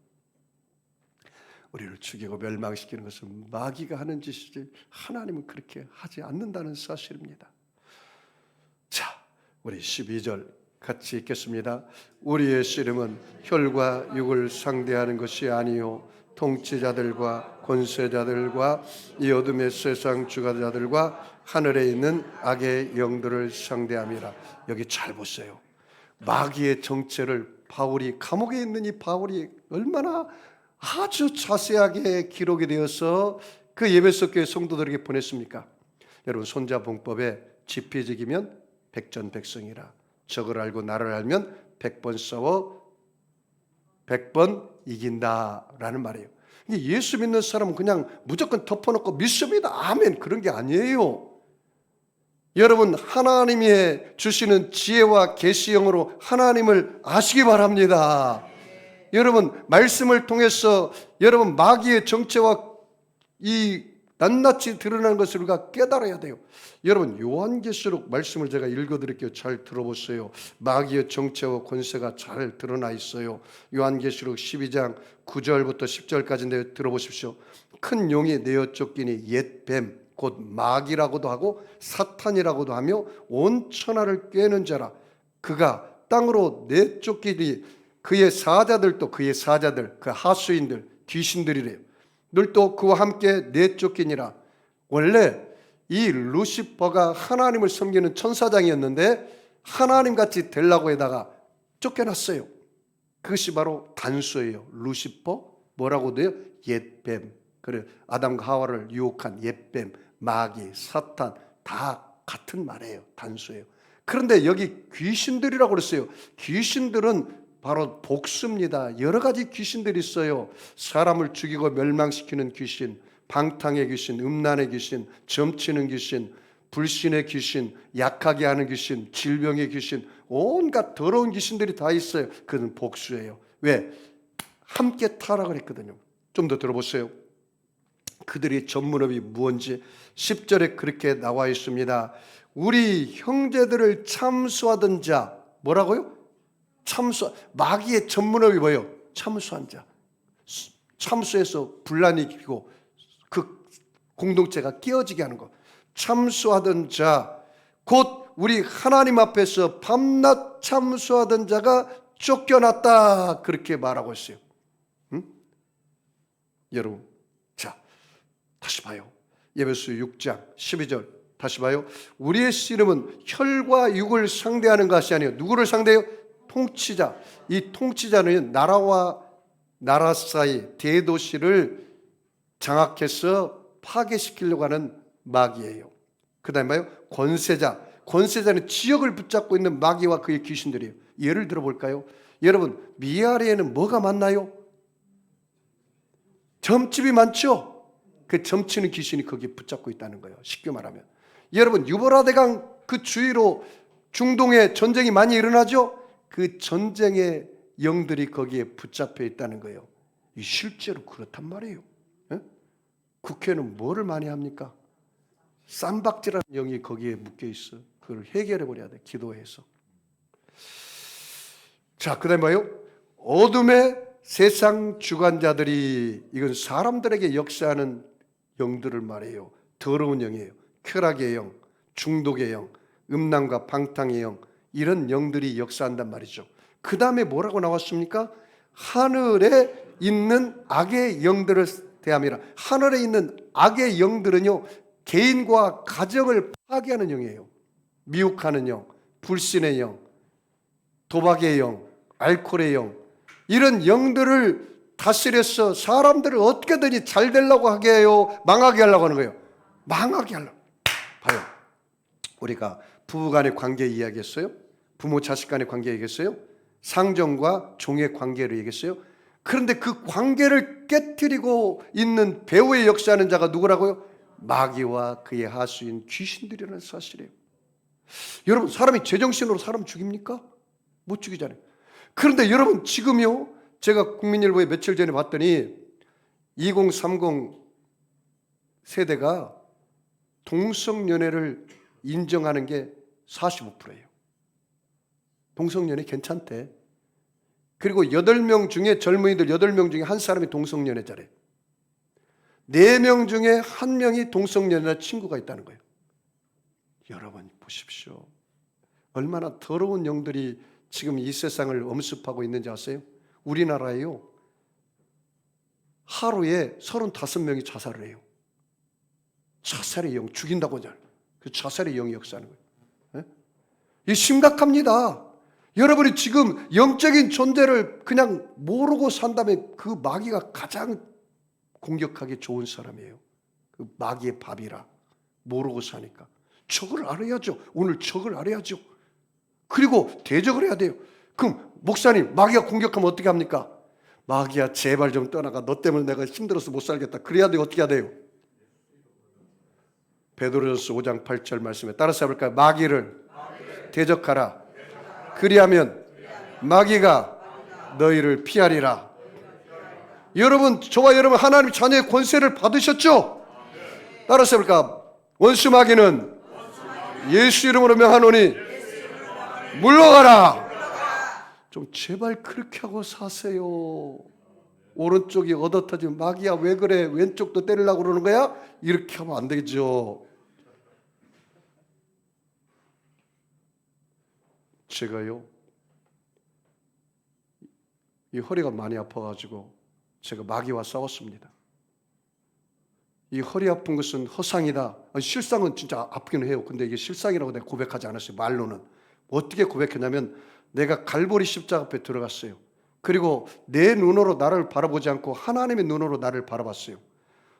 우리를 죽이고 멸망시키는 것은 마귀가 하는 짓이지 하나님은 그렇게 하지 않는다는 사실입니다. 자, 우리 12절 같이 읽겠습니다. 우리의 씨름은 혈과 육을 상대하는 것이 아니요 통치자들과 권세자들과 이 어둠의 세상 주관자들과 하늘에 있는 악의 영들을 상대함이라. 여기 잘 보세요. 마귀의 정체를 바울이, 감옥에 있는 이 바울이 얼마나 아주 자세하게 기록이 되어서 그 에베소 교회 성도들에게 보냈습니까? 여러분, 손자봉법에 지피지기면 백전백승이라. 적을 알고 나를 알면 100번 싸워 100번 이긴다라는 말이에요. 예수 믿는 사람은 그냥 무조건 덮어놓고 믿습니다, 아멘, 그런 게 아니에요. 여러분, 하나님이 주시는 지혜와 계시형으로 하나님을 아시기 바랍니다. 여러분, 말씀을 통해서 여러분 마귀의 정체와 이 낱낱이 드러나는 것을 우리가 깨달아야 돼요. 여러분, 요한계시록 말씀을 제가 읽어드릴게요. 잘 들어보세요. 마귀의 정체와 권세가 잘 드러나 있어요. 요한계시록 12장 9절부터 10절까지인데 들어보십시오. 큰 용이 내어 쫓기니 옛 뱀, 곧 마귀라고도 하고 사탄이라고도 하며 온 천하를 꿰는 자라. 그가 땅으로 내쫓기니 그의 사자들도, 그의 사자들, 그 하수인들, 귀신들이래요. 늘도 그와 함께 내쫓기니라. 원래 이 루시퍼가 하나님을 섬기는 천사장이었는데 하나님같이 되려고 해다가 쫓겨났어요. 그것이 바로 단수예요. 루시퍼, 뭐라고 돼요? 옛뱀. 그래, 아담과 하와를 유혹한 옛뱀, 마귀, 사탄 다 같은 말이에요. 단수예요. 그런데 여기 귀신들이라고 그랬어요. 귀신들은 바로 복수입니다. 여러 가지 귀신들이 있어요. 사람을 죽이고 멸망시키는 귀신, 방탕의 귀신, 음란의 귀신, 점치는 귀신, 불신의 귀신, 약하게 하는 귀신, 질병의 귀신, 온갖 더러운 귀신들이 다 있어요. 그건 복수예요. 왜? 함께 타락을 했거든요. 좀 더 들어보세요. 그들의 전문업이 무엇인지 10절에 그렇게 나와 있습니다. 우리 형제들을 참수하던 자, 뭐라고요? 마귀의 전문업이 뭐예요? 참수한 자. 참수해서 분란이 일으키고 그 공동체가 깨어지게 하는 것. 참수하던 자, 곧 우리 하나님 앞에서 밤낮 참수하던 자가 쫓겨났다. 그렇게 말하고 있어요. 여러분, 자, 다시 봐요. 에베소 6장 12절 다시 봐요. 우리의 씨름은 혈과 육을 상대하는 것이 아니에요. 누구를 상대해요? 통치자. 이 통치자는 나라와 나라 사이 대도시를 장악해서 파괴시키려고 하는 마귀예요. 그 다음에 뭐예요? 권세자. 권세자는 지역을 붙잡고 있는 마귀와 그의 귀신들이에요. 예를 들어볼까요? 여러분, 미아리에는 뭐가 많나요? 점집이 많죠? 그 점치는 귀신이 거기에 붙잡고 있다는 거예요. 쉽게 말하면. 여러분, 유브라데강 그 주위로 중동에 전쟁이 많이 일어나죠? 그 전쟁의 영들이 거기에 붙잡혀 있다는 거예요. 실제로 그렇단 말이에요. 에? 국회는 뭐를 많이 합니까? 쌈박질하는 영이 거기에 묶여 있어. 그걸 해결해 버려야 돼. 기도해서. 자, 그다음에 뭐예요? 어둠의 세상 주관자들이, 이건 사람들에게 역사하는 영들을 말해요. 더러운 영이에요. 쾌락의 영, 중독의 영, 음란과 방탕의 영, 이런 영들이 역사한단 말이죠. 그 다음에 뭐라고 나왔습니까? 하늘에 있는 악의 영들을 대함이라. 하늘에 있는 악의 영들은요, 개인과 가정을 파괴하는 영이에요. 미혹하는 영, 불신의 영, 도박의 영, 알코올의 영, 이런 영들을 다스려서 사람들을 어떻게든지 잘 되려고 하게 해요? 망하게 하려고 하는 거예요. 망하게 하려고. 봐요. 우리가 부부 간의 관계 이야기했어요. 부모 자식 간의 관계 얘기했어요. 상정과 종의 관계를 얘기했어요. 그런데 그 관계를 깨트리고 있는 배후에 역사하는 자가 누구라고요? 마귀와 그의 하수인 귀신들이라는 사실이에요. 여러분, 사람이 제정신으로 사람 죽입니까? 못 죽이잖아요. 그런데 여러분, 지금요, 제가 국민일보에 며칠 전에 봤더니 2030 세대가 동성연애를 인정하는 게 45%예요. 동성연애 괜찮대. 그리고 8명 중에, 젊은이들 8명 중에 한 사람이 동성연애자래. 4명 중에 1명이 동성연애자 친구가 있다는 거예요. 여러분 보십시오. 얼마나 더러운 영들이 지금 이 세상을 엄습하고 있는지 아세요? 우리나라에요, 하루에 35명이 자살을 해요. 자살의 영, 죽인다고 하잖아요. 그 자살의 영이 역사하는 거예요. 이 심각합니다. 여러분이 지금 영적인 존재를 그냥 모르고 산다면 그 마귀가 가장 공격하기 좋은 사람이에요. 그 마귀의 밥이라 모르고 사니까. 적을 알아야죠. 오늘 적을 알아야죠. 그리고 대적을 해야 돼요. 그럼 목사님, 마귀가 공격하면 어떻게 합니까? 마귀야, 제발 좀 떠나가. 너 때문에 내가 힘들어서 못 살겠다. 그래야 돼요. 어떻게 해야 돼요? 베드로전서 5장 8절 말씀에 따라서 해볼까요? 마귀를 대적하라. 그리하면 마귀가 너희를 피하리라. 여러분, 저와 여러분 하나님 자녀의 권세를 받으셨죠? 따라서 해볼까? 원수 마귀는 예수 이름으로 명하노니 물러가라. 좀 제발 그렇게 하고 사세요. 오른쪽이 얻어터지면 마귀야 왜 그래? 왼쪽도 때리려고 그러는 거야? 이렇게 하면 안 되죠. 제가요, 이 허리가 많이 아파가지고 제가 마귀와 싸웠습니다. 이 허리 아픈 것은 허상이다. 실상은 진짜 아프기는 해요. 근데 이게 실상이라고 내가 고백하지 않았어요. 말로는. 어떻게 고백했냐면, 내가 갈보리 십자가 앞에 들어갔어요. 그리고 내 눈으로 나를 바라보지 않고 하나님의 눈으로 나를 바라봤어요.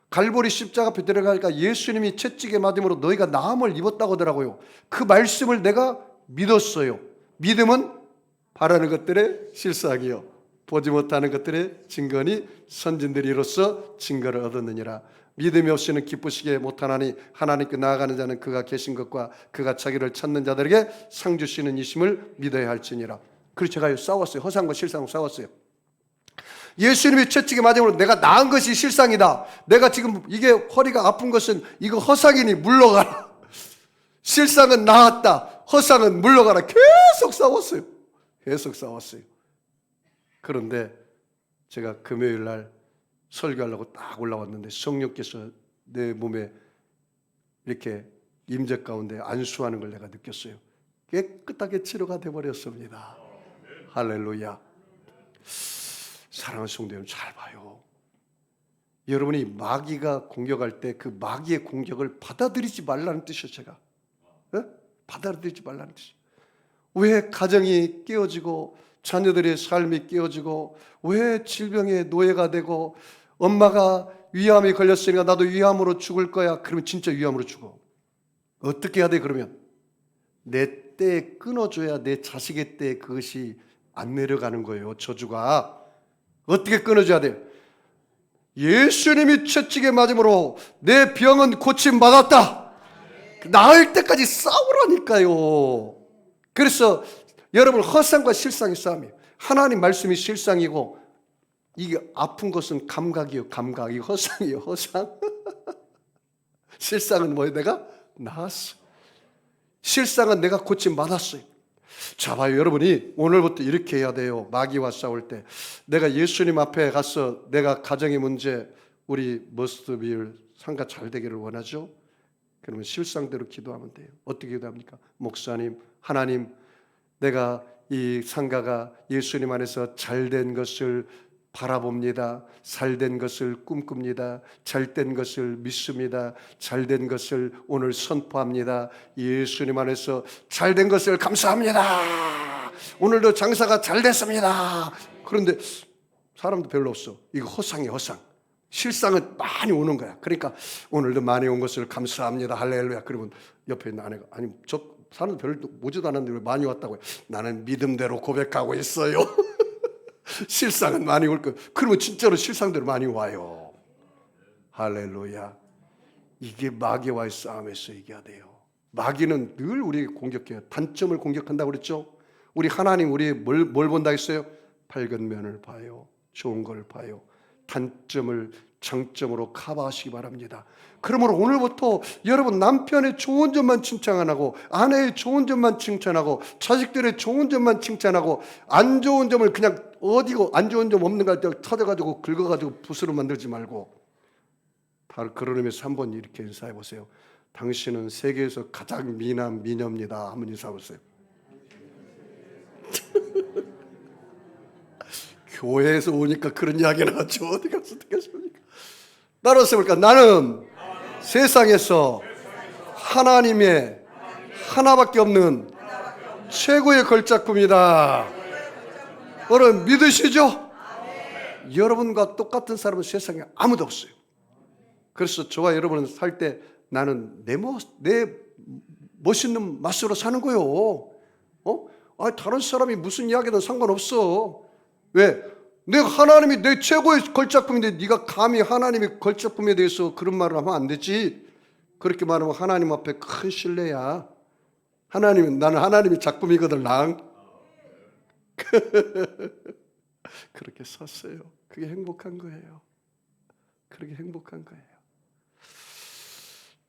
갈보리 십자가 앞에 들어가니까 예수님이 채찍에 맞음으로 너희가 나음을 입었다고 하더라고요. 그 말씀을 내가 믿었어요. 믿음은 바라는 것들의 실상이요 보지 못하는 것들의 증거니 선진들이 이로써 증거를 얻었느니라. 믿음이 없이는 기쁘시게 못하나니 하나님께 나아가는 자는 그가 계신 것과 그가 자기를 찾는 자들에게 상 주시는 이심을 믿어야 할지니라. 그래서 제가 싸웠어요. 허상과 실상으로 싸웠어요. 예수님이 채찍에 맞음으로 내가 나은 것이 실상이다. 내가 지금 이게 허리가 아픈 것은 이거 허상이니 물러가라. 실상은 나았다. 허상은 물러가라. 계속 싸웠어요. 계속 싸웠어요. 그런데 제가 금요일 날 설교하려고 딱 올라왔는데 성령께서 내 몸에 이렇게 임재 가운데 안수하는 걸 내가 느꼈어요. 깨끗하게 치료가 되어버렸습니다. 할렐루야. 사랑하는 성도 여러분, 잘 봐요. 여러분이 마귀가 공격할 때 그 마귀의 공격을 받아들이지 말라는 뜻이에요. 제가 받아들이지 말라는 뜻이에요. 왜 가정이 깨어지고 자녀들의 삶이 깨어지고 왜 질병의 노예가 되고 엄마가 위암에 걸렸으니까 나도 위암으로 죽을 거야. 그러면 진짜 위암으로 죽어. 어떻게 해야 돼? 그러면 내 때에 끊어줘야 내 자식의 때에 그것이 안 내려가는 거예요. 저주가. 어떻게 끊어줘야 돼요? 예수님이 채찍에 맞음으로 내 병은 고침받았다. 나을 때까지 싸우라니까요. 그래서 여러분, 허상과 실상의 싸움이에요. 하나님 말씀이 실상이고 이게 아픈 것은 감각이에요. 감각. 이 허상이에요. 허상. 실상은 뭐예요? 내가 나았어. 실상은 내가 고침받았어요. 자 봐요. 여러분이 오늘부터 이렇게 해야 돼요. 마귀와 싸울 때 내가 예수님 앞에 가서 내가 가정의 문제 우리 머스트빌 상가 잘 되기를 원하죠. 그러면 실상대로 기도하면 돼요. 어떻게 기도합니까? 목사님, 하나님, 내가 이 상가가 예수님 안에서 잘된 것을 바라봅니다. 잘된 것을 꿈꿉니다. 잘된 것을 믿습니다. 잘된 것을 오늘 선포합니다. 예수님 안에서 잘된 것을 감사합니다. 오늘도 장사가 잘 됐습니다. 그런데 사람도 별로 없어. 이거 허상이에요. 허상. 실상은 많이 오는 거야. 그러니까 오늘도 많이 온 것을 감사합니다. 할렐루야. 그러면 옆에 있는 아내가 아니 저 사람도 별로 오지도 않았는데 왜 많이 왔다고요? 나는 믿음대로 고백하고 있어요. 실상은 많이 올 거예요. 그러면 진짜로 실상대로 많이 와요. 할렐루야. 이게 마귀와의 싸움에서 이겨야 돼요. 마귀는 늘 우리에게 공격해요. 단점을 공격한다고 그랬죠. 우리 하나님 우리 뭘 본다 했어요? 밝은 면을 봐요. 좋은 걸 봐요. 단점을 장점으로 커버하시기 바랍니다. 그러므로 오늘부터 여러분 남편의 좋은 점만 칭찬 안 하고 아내의 좋은 점만 칭찬하고 자식들의 좋은 점만 칭찬하고 안 좋은 점을 그냥 어디고 안 좋은 점 없는 걸 터져가지고 긁어가지고 붓으로 만들지 말고 바로 그런 의미에서 한번 이렇게 인사해 보세요. 당신은 세계에서 가장 미남 미녀입니다. 한번 인사해 보세요. 교회에서 오니까 그런 이야기를 하죠. 어디 가서 어떻게 하십니까? 따라서 볼까? 나는 세상에서 하나님의 하나밖에 없는 최고의 걸작품이다. 여러분 믿으시죠? 여러분과 똑같은 사람은 세상에 아무도 없어요. 그래서 저와 여러분은 살 때 나는 내 멋있는 맛으로 사는 거요. 다른 사람이 무슨 이야기든 상관없어. 왜? 내가 하나님이 내 최고의 걸작품인데 네가 감히 하나님의 걸작품에 대해서 그런 말을 하면 안 되지. 그렇게 말하면 하나님 앞에 큰 신뢰야. 나는 하나님의 작품이거든. 그렇게 샀어요. 그게 행복한 거예요. 그렇게 행복한 거예요.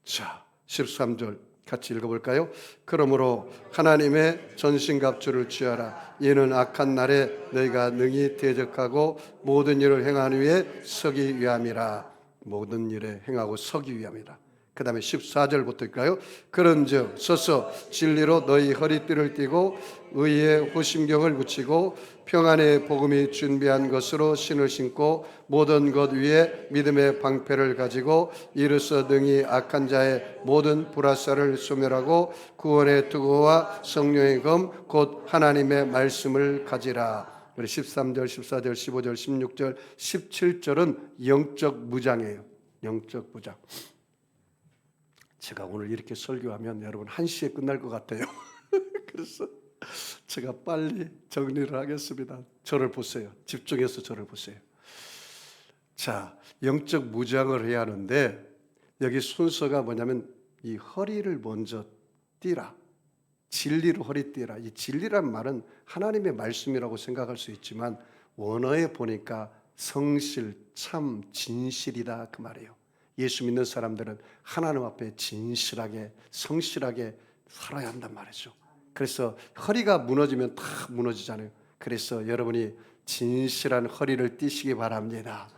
자, 13절 같이 읽어볼까요? 그러므로 하나님의 전신갑주를 취하라. 이는 악한 날에 너희가 능히 대적하고 모든 일을 행하는 위에 서기 위함이라. 모든 일에 행하고 서기 위함이라. 그 다음에 14절부터일까요? 그런즉 서서 진리로 너희 허리띠를 띠고 의의 호심경을 붙이고 평안의 복음이 준비한 것으로 신을 신고 모든 것 위에 믿음의 방패를 가지고 이르서 능히 악한 자의 모든 불화살을 소멸하고 구원의 투구와 성령의 검 곧 하나님의 말씀을 가지라. 우리 13절, 14절, 15절, 16절, 17절은 영적 무장이에요. 영적 무장. 제가 오늘 이렇게 설교하면 여러분 1시에 끝날 것 같아요. 그래서 제가 빨리 정리를 하겠습니다. 저를 보세요. 집중해서 저를 보세요. 자, 영적 무장을 해야 하는데 여기 순서가 뭐냐면 이 허리를 먼저 띠라. 진리로 허리 띠라. 이 진리란 말은 하나님의 말씀이라고 생각할 수 있지만 원어에 보니까 성실, 참, 진실이다 그 말이에요. 예수 믿는 사람들은 하나님 앞에 진실하게, 성실하게 살아야 한단 말이죠. 그래서 허리가 무너지면 다 무너지잖아요. 그래서 여러분이 진실한 허리를 띠시기 바랍니다.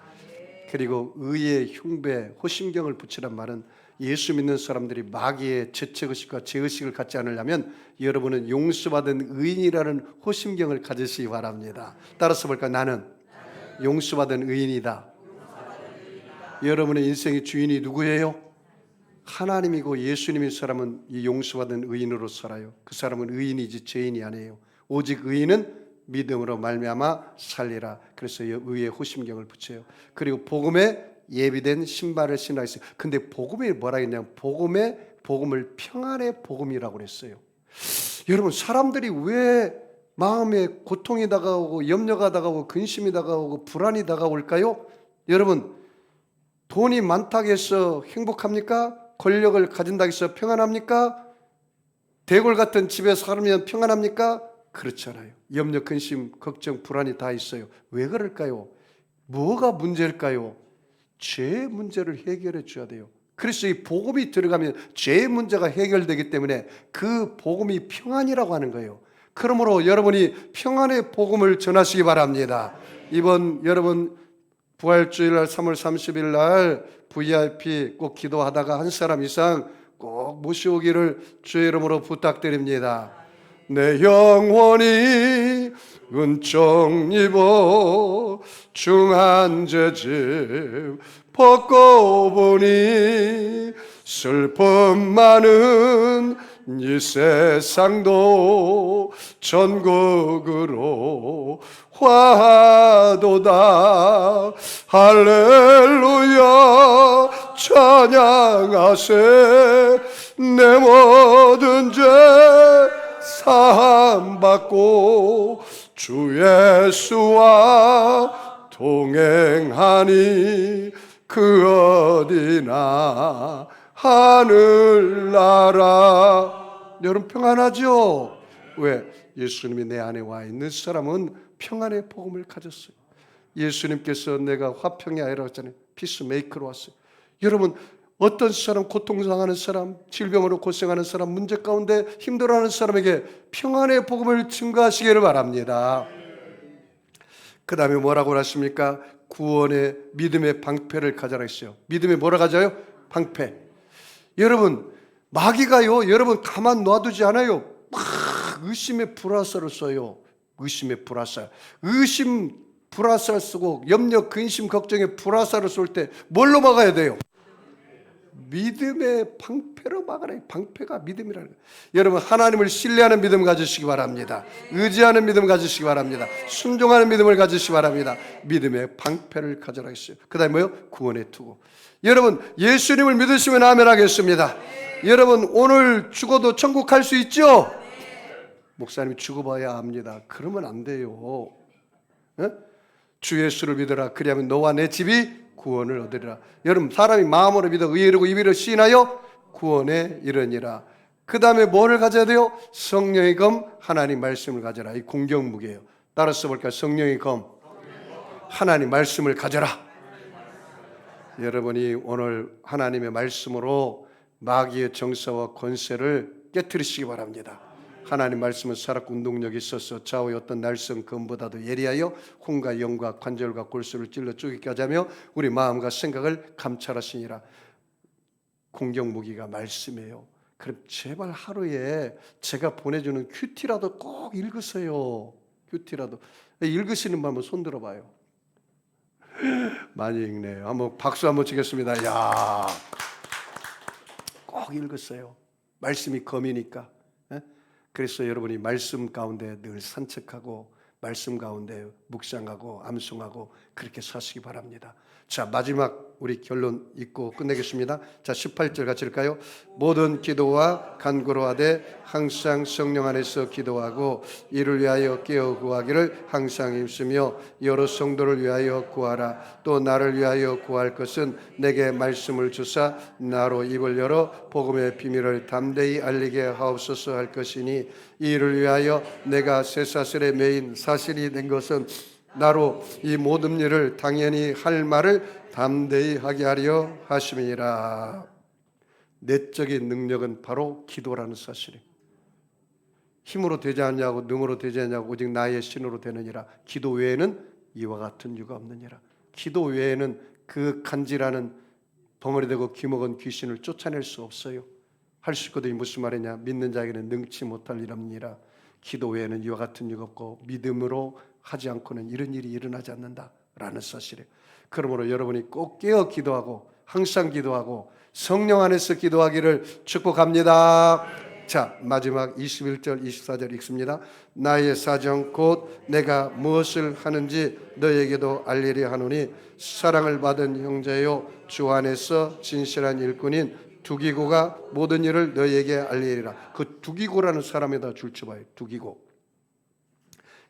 그리고 의의 흉배, 호심경을 붙이란 말은 예수 믿는 사람들이 마귀의 죄책의식과 죄의식을 갖지 않으려면 여러분은 용서받은 의인이라는 호심경을 가지시기 바랍니다. 따라서 볼까요? 나는 용서받은 의인이다. 여러분의 인생의 주인이 누구예요? 하나님이고 예수님인 사람은 이 용서받은 의인으로 살아요. 그 사람은 의인이지 죄인이 아니에요. 오직 의인은 믿음으로 말미암아 살리라. 그래서 의의 호심경을 붙여요. 그리고 복음에 예비된 신발을 신라 했어요. 근데 복음이 뭐라 했냐면 복음을 평안의 복음이라고 그랬어요. 여러분 사람들이 왜 마음에 고통이 다가오고 염려가 다가오고 근심이 다가오고 불안이 다가올까요? 여러분 돈이 많다고 해서 행복합니까? 권력을 가진다고 해서 평안합니까? 대골 같은 집에 살면 평안합니까? 그렇잖아요. 염려, 근심, 걱정, 불안이 다 있어요. 왜 그럴까요? 뭐가 문제일까요? 죄의 문제를 해결해 줘야 돼요. 그래서 이 복음이 들어가면 죄의 문제가 해결되기 때문에 그 복음이 평안이라고 하는 거예요. 그러므로 여러분이 평안의 복음을 전하시기 바랍니다. 이번 여러분 부활주일날 3월 30일 날 VIP 꼭 기도하다가 한 사람 이상 꼭 모셔오기를 주의 이름으로 부탁드립니다. 내 영혼이 은총 입어 중한 죄짐 벗고 보니 슬픔 많은 이 세상도 전국으로 화도다. 할렐루야 찬양하세. 내 모든 죄 사함받고 주 예수와 동행하니 그 어디나 하늘나라. 여러분 평안하죠? 왜? 예수님이 내 안에 와 있는 사람은 평안의 복음을 가졌어요. 예수님께서 내가 화평의 아이라고 했잖아요. 피스메이커로 왔어요. 여러분 어떤 사람, 고통당하는 사람, 질병으로 고생하는 사람, 문제 가운데 힘들어하는 사람에게 평안의 복음을 증거하시기를 바랍니다. 그 다음에 뭐라고 하십니까? 구원의 믿음의 방패를 가져라 했어요. 믿음에 뭐라 가져요? 방패. 여러분 마귀가요 여러분 가만 놔두지 않아요. 막 의심의 불화살을 써요. 의심의 불화살. 의심 불화살 쓰고 염려 근심 걱정의 불화살을 쏠 때 뭘로 막아야 돼요? 믿음의 방패로 막아라. 방패가 믿음이라는 거예요. 여러분 하나님을 신뢰하는 믿음 가지시기 바랍니다. 의지하는 믿음 가지시기 바랍니다. 순종하는 믿음을 가지시기 바랍니다. 믿음의 방패를 가져라 했어요. 그 다음에 뭐요? 구원의 투구. 여러분 예수님을 믿으시면 아멘 하겠습니다. 여러분 오늘 죽어도 천국 갈 수 있죠? 목사님 죽어봐야 합니다. 그러면 안 돼요. 에? 주 예수를 믿어라. 그리하면 너와 내 집이 구원을 얻으리라. 여러분 사람이 마음으로 믿어 의에 이르고 입으로 시인하여 구원에 이르니라. 그 다음에 뭐를 가져야 돼요? 성령의 검 하나님 말씀을 가져라. 이 공경무게예요. 따라서 볼까요? 성령의 검 하나님 말씀을 가져라. 여러분이 오늘 하나님의 말씀으로 마귀의 정사와 권세를 깨트리시기 바랍니다. 하나님 말씀은 살았고 운동력이 있어서 좌우의 어떤 날성 검보다도 예리하여 혼과 영과 관절과 골수를 찔러 쪼개게 하자며 우리 마음과 생각을 감찰하시니라. 공격무기가 말씀이에요. 그럼 제발 하루에 제가 보내주는 큐티라도 꼭 읽으세요. 큐티라도. 읽으시는 분 한번 손 들어봐요. 많이 읽네요. 한번 박수 한번 치겠습니다. 야, 꼭 읽으세요. 말씀이 검이니까. 그래서 여러분이 말씀 가운데 늘 산책하고 말씀 가운데 묵상하고 암송하고 그렇게 사시기 바랍니다. 자, 마지막 우리 결론 읽고 끝내겠습니다. 자, 18절 같이 읽을까요? 모든 기도와 간구로 하되 항상 성령 안에서 기도하고 이를 위하여 깨어 구하기를 항상 힘쓰며 여러 성도를 위하여 구하라. 또 나를 위하여 구할 것은 내게 말씀을 주사 나로 입을 열어 복음의 비밀을 담대히 알리게 하옵소서 할 것이니 이 일을 위하여 내가 쇠사슬에 매인 사실이 된 것은 나로 이 모든 일을 당연히 할 말을 담대히 하게 하려 하심이니라. 내적인 능력은 바로 기도라는 사실이에요. 힘으로 되지 않냐고 능으로 되지 않냐고 오직 나의 신으로 되느니라. 기도 외에는 이와 같은 유가 없느니라. 기도 외에는 그 간지라는 덩어리되고 귀먹은 귀신을 쫓아낼 수 없어요. 할 수 있거든요. 무슨 말이냐? 믿는 자에게는 능치 못할 일이니라. 기도 외에는 이와 같은 유가 없고 믿음으로 하지 않고는 이런 일이 일어나지 않는다라는 사실이에요. 그러므로 여러분이 꼭 깨어 기도하고 항상 기도하고 성령 안에서 기도하기를 축복합니다. 자, 마지막 21절 24절 읽습니다. 나의 사정 곧 내가 무엇을 하는지 너에게도 알리려 하노니 사랑을 받은 형제요 주 안에서 진실한 일꾼인 두기고가 모든 일을 너에게 알리리라. 그 두기고라는 사람에다 줄쳐봐요. 두기고.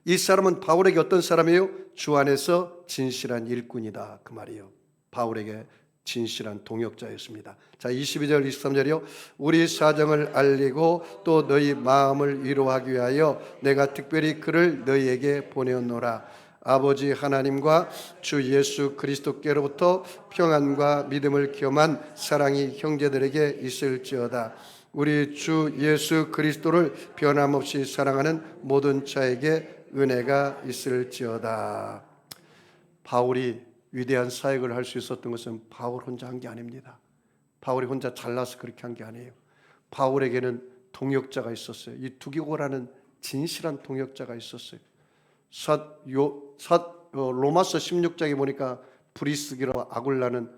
이 사람은 바울에게 어떤 사람이에요? 주 안에서 진실한 일꾼이다 그 말이에요. 바울에게 진실한 동역자였습니다. 자, 22절 23절이요. 우리 사정을 알리고 또 너희 마음을 위로하기 위하여 내가 특별히 그를 너희에게 보내었노라. 아버지 하나님과 주 예수 그리스도께로부터 평안과 믿음을 겸한 사랑이 형제들에게 있을지어다. 우리 주 예수 그리스도를 변함없이 사랑하는 모든 자에게 은혜가 있을지어다. 바울이 위대한 사역을 할 수 있었던 것은 바울 혼자 한 게 아닙니다. 바울이 혼자 잘나서 그렇게 한 게 아니에요. 바울에게는 동역자가 있었어요. 이 두기고라는 진실한 동역자가 있었어요. 로마서 16장에 보니까 브리스기라와 아굴라는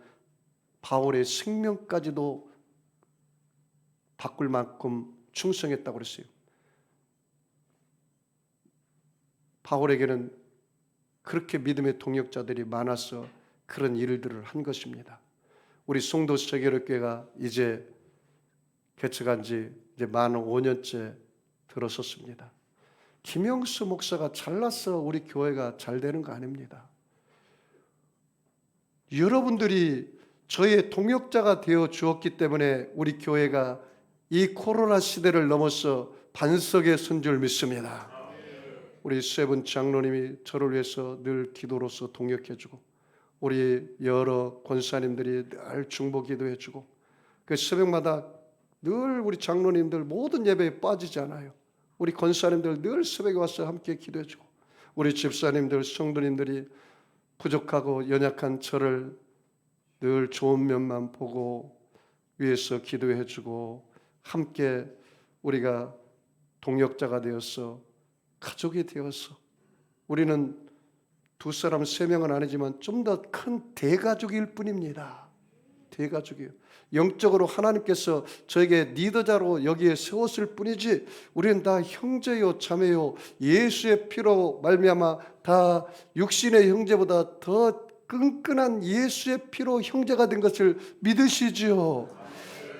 바울의 생명까지도 바꿀 만큼 충성했다고 그랬어요. 바울에게는 그렇게 믿음의 동역자들이 많아서 그런 일들을 한 것입니다. 우리 송도 세계로교회가 이제 개척한 지 이제 만 5년째 들어섰습니다. 김영수 목사가 잘나서 우리 교회가 잘 되는 거 아닙니다. 여러분들이 저의 동역자가 되어 주었기 때문에 우리 교회가 이 코로나 시대를 넘어서 반석에 선 줄 믿습니다. 우리 세븐 장로님이 저를 위해서 늘 기도로서 동역해주고 우리 여러 권사님들이 늘 중보 기도해주고 그 새벽마다 늘 우리 장로님들 모든 예배에 빠지지 않아요. 우리 권사님들 늘 새벽에 와서 함께 기도해주고 우리 집사님들 성도님들이 부족하고 연약한 저를 늘 좋은 면만 보고 위해서 기도해주고 함께 우리가 동역자가 되어서 가족이 되어서 우리는 두 사람 세 명은 아니지만 좀 더 큰 대가족일 뿐입니다. 대가족이에요. 영적으로 하나님께서 저에게 리더자로 여기에 세웠을 뿐이지 우리는 다 형제요 자매요 예수의 피로 말미암아 다 육신의 형제보다 더 끈끈한 예수의 피로 형제가 된 것을 믿으시지요.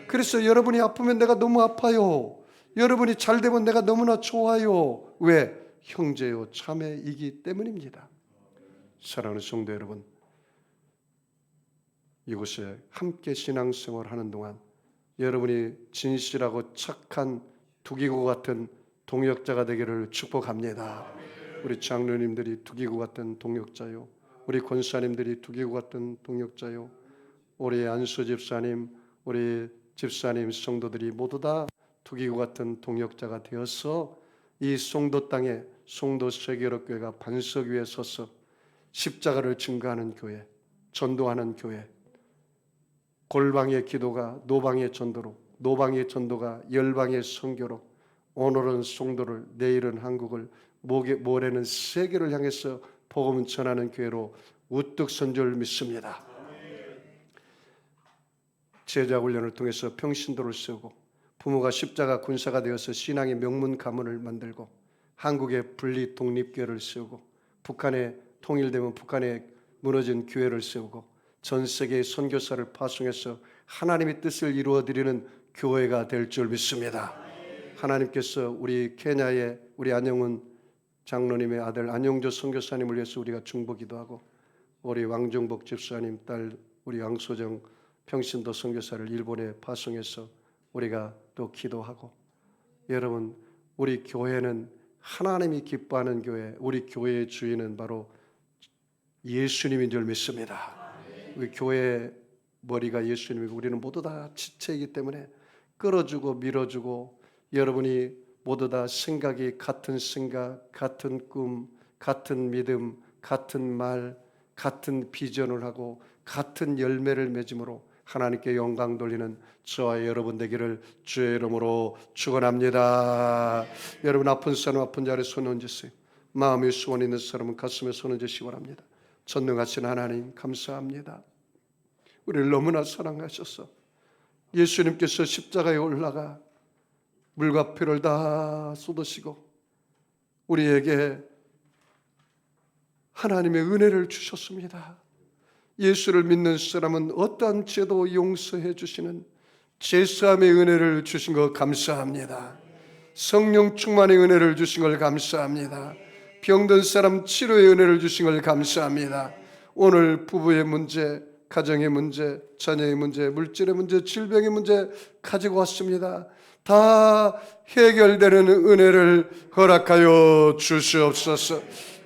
그래서 여러분이 아프면 내가 너무 아파요. 여러분이 잘 되면 내가 너무나 좋아요. 왜? 형제요 자매이기 때문입니다. 사랑하는 성도 여러분, 이곳에 함께 신앙생활 하는 동안 여러분이 진실하고 착한 두기고 같은 동역자가 되기를 축복합니다. 우리 장로님들이 두기고 같은 동역자요, 우리 권사님들이 두기고 같은 동역자요, 우리 안수 집사님, 우리 집사님 성도들이 모두 다 두기고 같은 동역자가 되어서 이 송도 땅에 송도 세계로교회가 반석 위에 서서 십자가를 증거하는 교회, 전도하는 교회, 골방의 기도가 노방의 전도로, 노방의 전도가 열방의 선교로, 오늘은 송도를, 내일은 한국을, 모레는 세계를 향해서 복음 전하는 교회로 우뚝 선 줄 믿습니다. 제자 훈련을 통해서 평신도를 세우고 부모가 십자가 군사가 되어서 신앙의 명문 가문을 만들고 한국의 분리 독립교회를 세우고 북한에 통일되면 북한에 무너진 교회를 세우고 전 세계의 선교사를 파송해서 하나님의 뜻을 이루어드리는 교회가 될 줄 믿습니다. 하나님께서 우리 케냐의 우리 안영훈 장로님의 아들 안용조 선교사님을 위해서 우리가 중보기도하고 우리 왕정복 집사님 딸 우리 양소정 평신도 선교사를 일본에 파송해서 우리가 또 기도하고, 여러분 우리 교회는 하나님이 기뻐하는 교회, 우리 교회의 주인은 바로 예수님인 줄 믿습니다. 우리 교회의 머리가 예수님이고 우리는 모두 다 지체이기 때문에 끌어주고 밀어주고, 여러분이 모두 다 생각이 같은 생각, 같은 꿈, 같은 믿음, 같은 말, 같은 비전을 하고 같은 열매를 맺음으로 하나님께 영광 돌리는 저와 여러분 되기를 주의 이름으로 축원합니다. 여러분 아픈 사람 아픈 자리에 손 얹으세요. 마음에 소원 있는 사람은 가슴에 손 얹으시기 바랍니다. 전능하신 하나님 감사합니다. 우리를 너무나 사랑하셔서 예수님께서 십자가에 올라가 물과 피를 다 쏟으시고 우리에게 하나님의 은혜를 주셨습니다. 예수를 믿는 사람은 어떠한 죄도 용서해 주시는 제사함의 은혜를 주신 것 감사합니다. 성령 충만의 은혜를 주신 걸 감사합니다. 병든 사람 치료의 은혜를 주신 걸 감사합니다. 오늘 부부의 문제, 가정의 문제, 자녀의 문제, 물질의 문제, 질병의 문제 가지고 왔습니다. 다 해결되는 은혜를 허락하여 주시옵소서.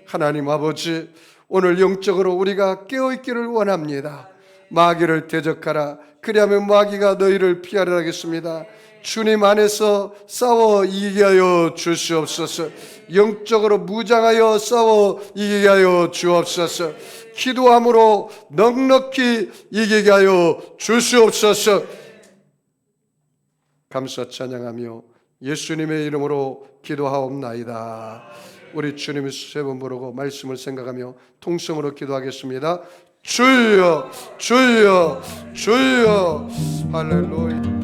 하나님 아버지, 오늘 영적으로 우리가 깨어있기를 원합니다. 마귀를 대적하라. 그리하면 마귀가 너희를 피하려 하겠습니다. 주님 안에서 싸워 이기게 하여 주시옵소서. 영적으로 무장하여 싸워 이기게 하여 주옵소서. 기도함으로 넉넉히 이기게 하여 주시옵소서. 감사 찬양하며 예수님의 이름으로 기도하옵나이다. 우리 주님의 세 번 부르고 말씀을 생각하며 통성으로 기도하겠습니다. 주여 주여 주여. 할렐루야.